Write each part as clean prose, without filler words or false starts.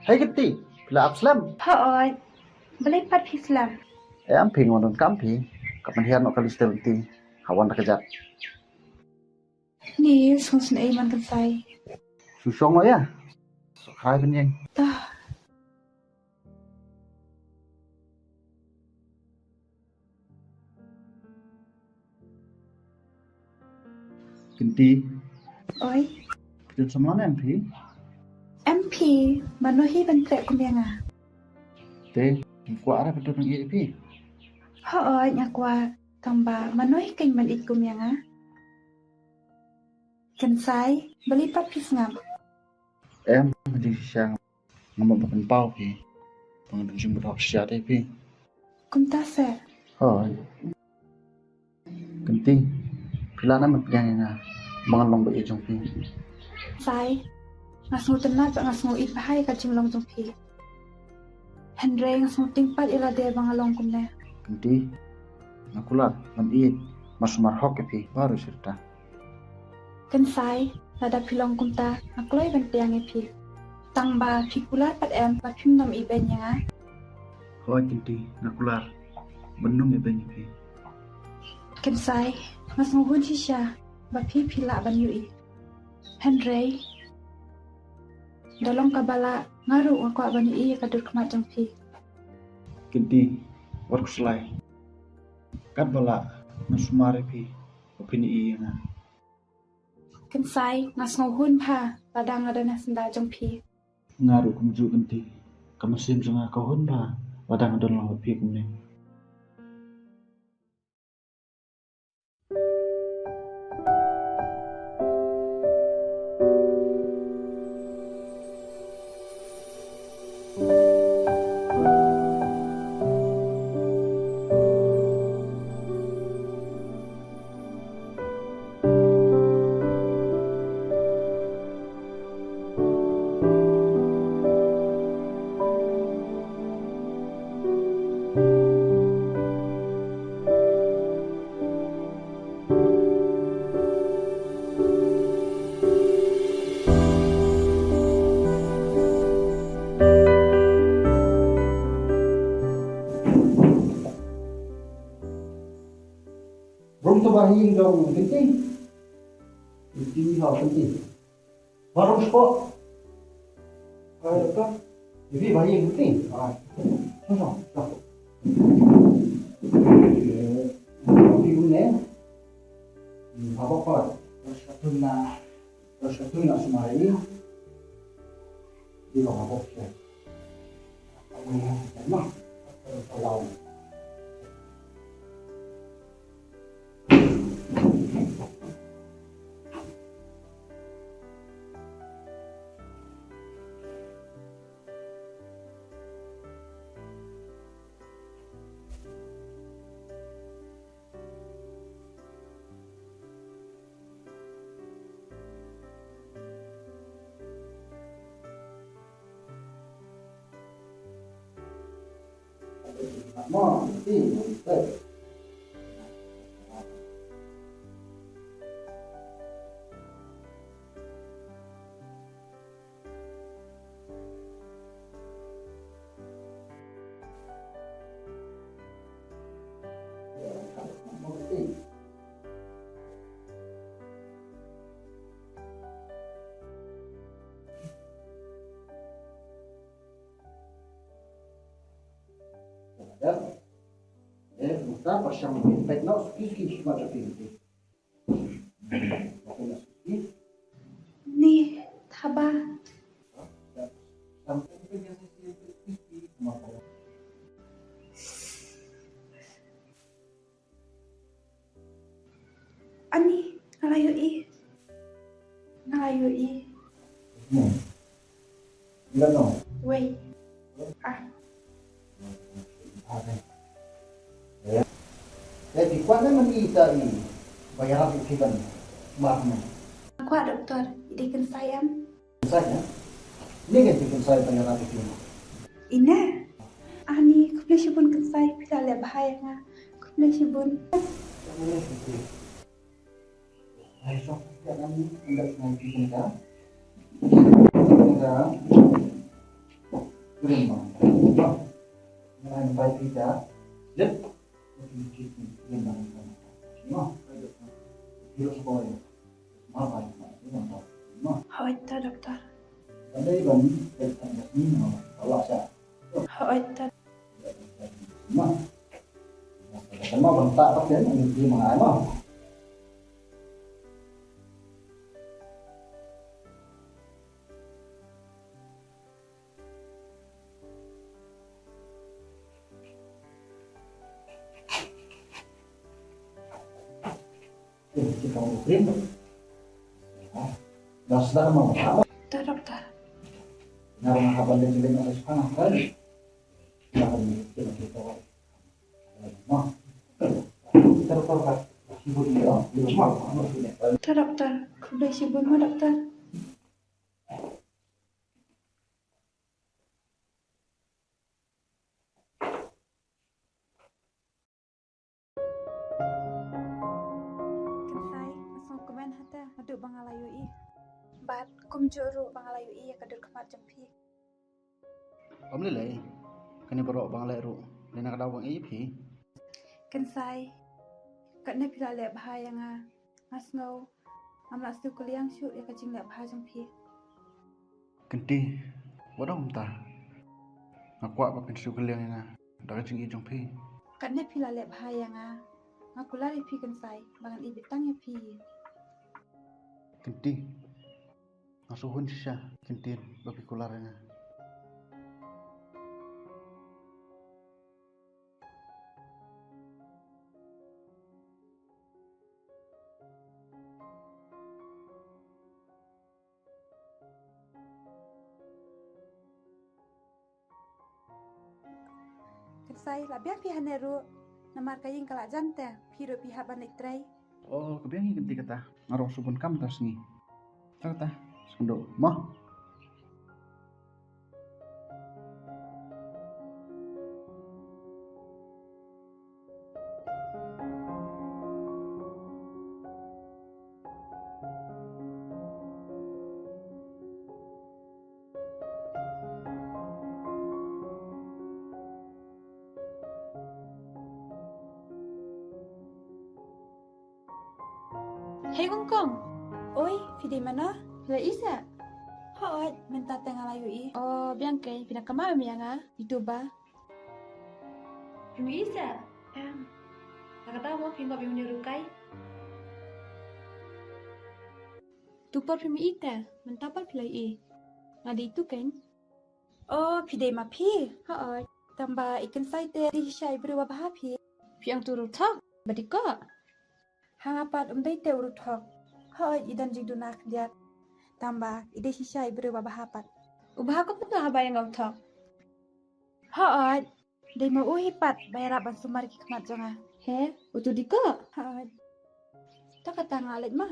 Hai keti, pila apslam. Hoy, balik pat Islam. Am ping wanun kampi, kapan hian no kalis telti, hawan rakajat. Ni sun ai man kan sai. Susong lo ya. Hai benyeng. Tah, Kenti, oi. pidun semana MP. MP manuhi ban trek kumianga. Te, kuat ada pidun ng EP. Hoy, nyakwa tamba manuhi keng man ik kumianga. Kan sai, balik pat Islam. Em di siang ngomong bakan pau pi. Pengen jemput hok sia te pi. Kumta se. Hai. Kenti, pila na mapiyang nga. Mga long ba ijong pi. Sai, ngasngu tenat pak ngasngu i bahai ka jimlong jong pi. Hendre ngasngu tingpat ila de bangalong kumne. Kenti, nakulat man iit masumar hok pi baru cerita. Kan sai, nada pilong kumta ngakloi ban tiang pi. Tangba pikulat pat em pat pim nom i ben nyanga. Hai kenti, nakulat benung iben pi. Kan sai, ngasngu hun shisha ba pi pila ban yui. Hendre, dalong kabala ngaru ngakwa ban i kadur kemat jong pi. Kenti, war kuslai. Kat bala nasumari pi. Opini iya nga. Kan sai, ngasngu hun pa ladang ada nasenda jong pi. Ngaru kumju kenti. Kamasim sunga kahun ba. Wadang adon lawa pi kumne. Belum terbaring dong, kenti. Kenti hal kenti. Baru spot. Apa? Jadi baring kenti. Ah, susah. Tak. Tapi gune. Apa? Terus satu nak semari. Di bawah apa? Emang kalau mau sih, ya. Mostrar para chamar o pé não, isso que chama de pinto. Ni, thaba. Ani, ngalayo i. Ngalayo i. Enggak no. Wei. Ah, Jadi kuatnya menita ini bayaran ikan mahal. aku ada dokter, jadi kan sayang. Saya, ini kan bikin saya bayaran ikan. Ina, ani, kupne shibun kan say, pila le bahaya nga. Kupne shibun. Hai sok, jangan enggak sengaja kita. Kita Green bang. Ngayon baik kita. Lep. Green bang. No. Hidup sekolah. Mahal. No. Hoita doktor. Ada iban. Ini no. Allah sah. Hoita. No. Mau bentak pakai ini mana mau? Kita mau kirim. Dah sudah mau apa? Doktor. Narang kapan dia kirim ada sekarang kali. Jangan kita. Mah. Doktor. Sibuk dia. Doktor. Kuda sibuk mah doktor. Aduk bangalayu i. Bat kum juru bangalayu i kadut kemat jampi. Om lelai. Kani berok bang leru. Lena kada bang ip. Kan sai. Kat ne pila le bahaya nga. Ngasngau. Amla stu kuliang syu ya kacing le bahaya jampi. Kenti. Wadong ta. Aku apa pensu kuliang nga. Da kacing i jampi. Kat ne pila le bahaya nga. Ngakulari pi kan sai. Bangan i bitang ya pi. Kenti. Nasuhun siya. Kenti. Bagi kularnya. Kan sai labiang pi haneru. Namar kaying kalak jante. Piro pi haban iktrai. Oh, kebiangi kenti kata. Ngarok subun kam tas ni. Kata. Sendo. Mah. Hei Kongkong. Oi, pidi mana? La isa. Hoi, minta tengah layu i. Oh, biang kay pindah kemana mianga? Itu ba? Pimi isa. Tak tahu mau pindah pimi rukai. Tupor pimi ita, mentapal pilai i. Ngadi itu kan? Oh, pide ma pi. Hoi, tambah ikan saite di syai berubah bahapi. Piang turu tak, badika. Hangapat umday te uruthok. Hoi idan jigdunak diat. Tambah ide sisa ibre bahapat. Ubah ko pun habay ng uthok. Hoi, day mo uhipat bayara ban sumar ki kmat jonga. He, utu di ko. Hoi. Ta kata ngalit ma.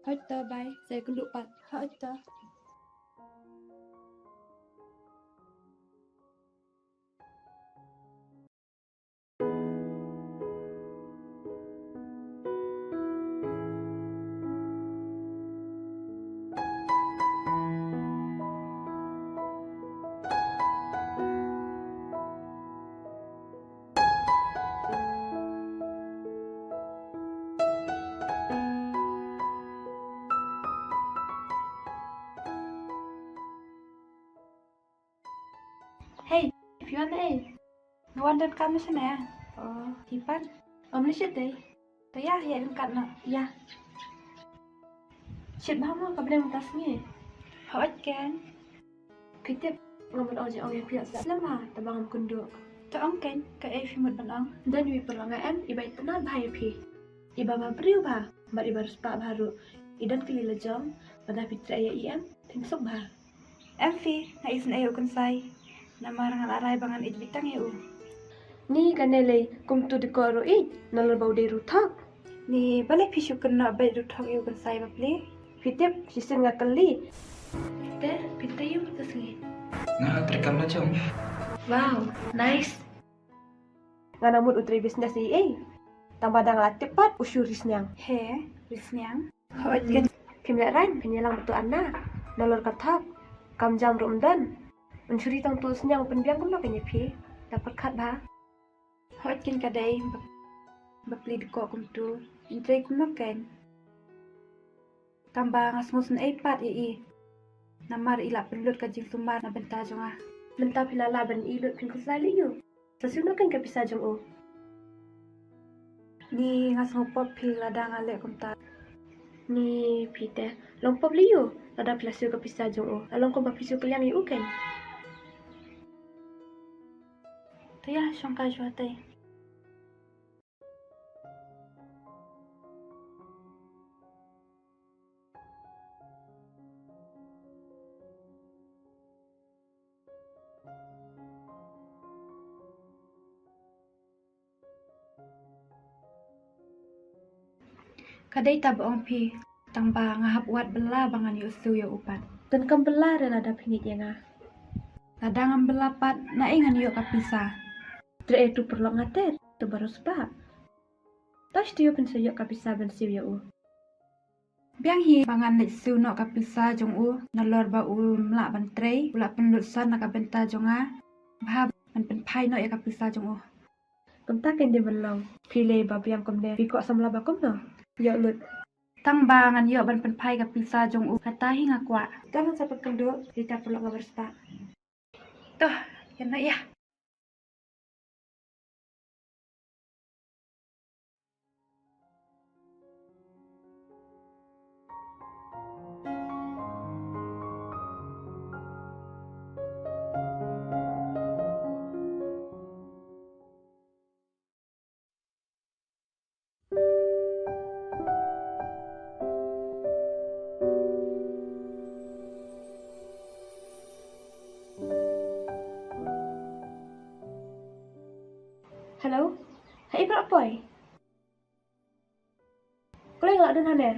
Hoi ta bay, saya kunduk pat. Hoi ta. Hey, if you want Ngawan kamu sana. Oh, Ipan. Om lihat deh. Tuh ya, ya kan nak. Ya. Siap dah mau kabel mutas ni. Hot kan. Kita ngomong aja orang yang biasa lama tabang kundu. Tuang kan, ke filmut banang. Dan ibu perlangan ibai tenang bahaya pi. Iba mabriu bah, bar ibar spa baru. Idan kali lejam, pada fitra ayah im, tingsuk bah. Emfi, na isin ayo kan say. Nama orang arai bangan it bitang ya Ni kanele kumtu di koro it nalor bau de rutak. Ni balik pisu kena bai rutak ya kan say bapli. Fitip sisen ngakali. Te pitayu mutas ni. Nah, terekam macam. Wow, nice. Nganamut utri bisnes ni Tambah dang latip pat usur risnyang. He, risnyang. Hot kan. Pimleran penyelang betu anak. Nalor katak. Kam jam rumdan. mencuri tang tu senyang penbiang kumna kan pi dapat kat ba hot kin kadai bapli deko kum tu intrai kumna kan tambah ngasmusun pat i namar ila penlut ka jing sumar na benta jonga benta pilala ban ilut pin kusali yu sasuno kan ka pisa jong o ni ngas ngopop pi ladang ale kum ta ni pite long pop liu ladang pilasu ka pisa jong o along ko ba pisu kaliang yu kan Taya, siyangka juatay. Kadai tabaong pi, tangba ngahap wat bela bangan yu usu yu upat. Dan kam bela dan ada pinit ya nga. Ladang belapat na ingan yu kapisa. Dre tu perlu ngatet, tu baru sebab. Tas tu yu pensa yu kapisa ben siu yu. Biang hi bangan lek siu no kapisa jong u, nalor ba u mlak ban trei, ulak penlut san na kabenta jonga. Bahab man pen pai no ya kapisa jong u. Kumta kan dia belau. Pile ba biang kom de, pikok samla ba kom no. Yo lut. Tang bangan yo ban pen pai kapisa jong u, kata hi ngakwa. Jangan sampai kenduk, kita perlu ngabar sebab. Tuh, ya nak ya. Hello? Hai berapa boy? Kau yang lak dan hana?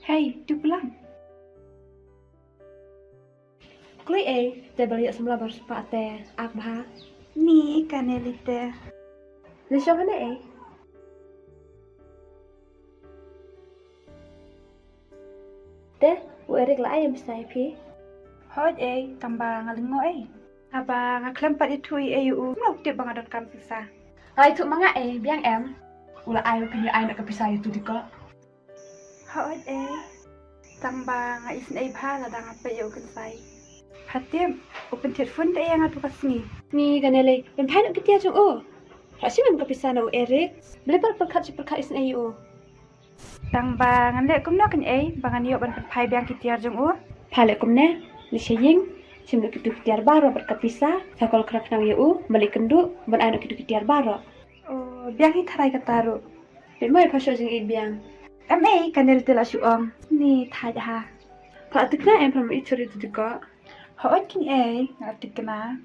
Hey, tu pulang. Klui te balik semula baru sepak te, ak bah. Ni kan elite. Lesong mana Te, u erik la ayam sai pi. Hoj tambah ngalengo Apa ngaklempat itu yu ngok tip bangadot kam pisah. Ai tu manga biang em. Ula ai punya ai nak kepisah itu diko. Hoj tambah ngais bha la dang apa yu kan sai. Hatim, open telefon te yang atu kasni. Ni ganele, ben pai nak ketia jong o. Rasi mem kepisah na u erik. Belebar perkat isen yu. Tambah nganle kum nak kan bangan yu ban pai biang ketia jong o. Pale kum ne, li sheying. Sim nak kitu ketiar baro berkepisah. Sakol kerap nang yu balik kenduk ban ai nak kitu ketiar baro. Oh, biang hi tharai kataru. Ben mai pasyo jing biang. Kanel tela syuong. Ni thai ha. Pak tukna pram ituri tu diko. Hoot kin ngarti kena.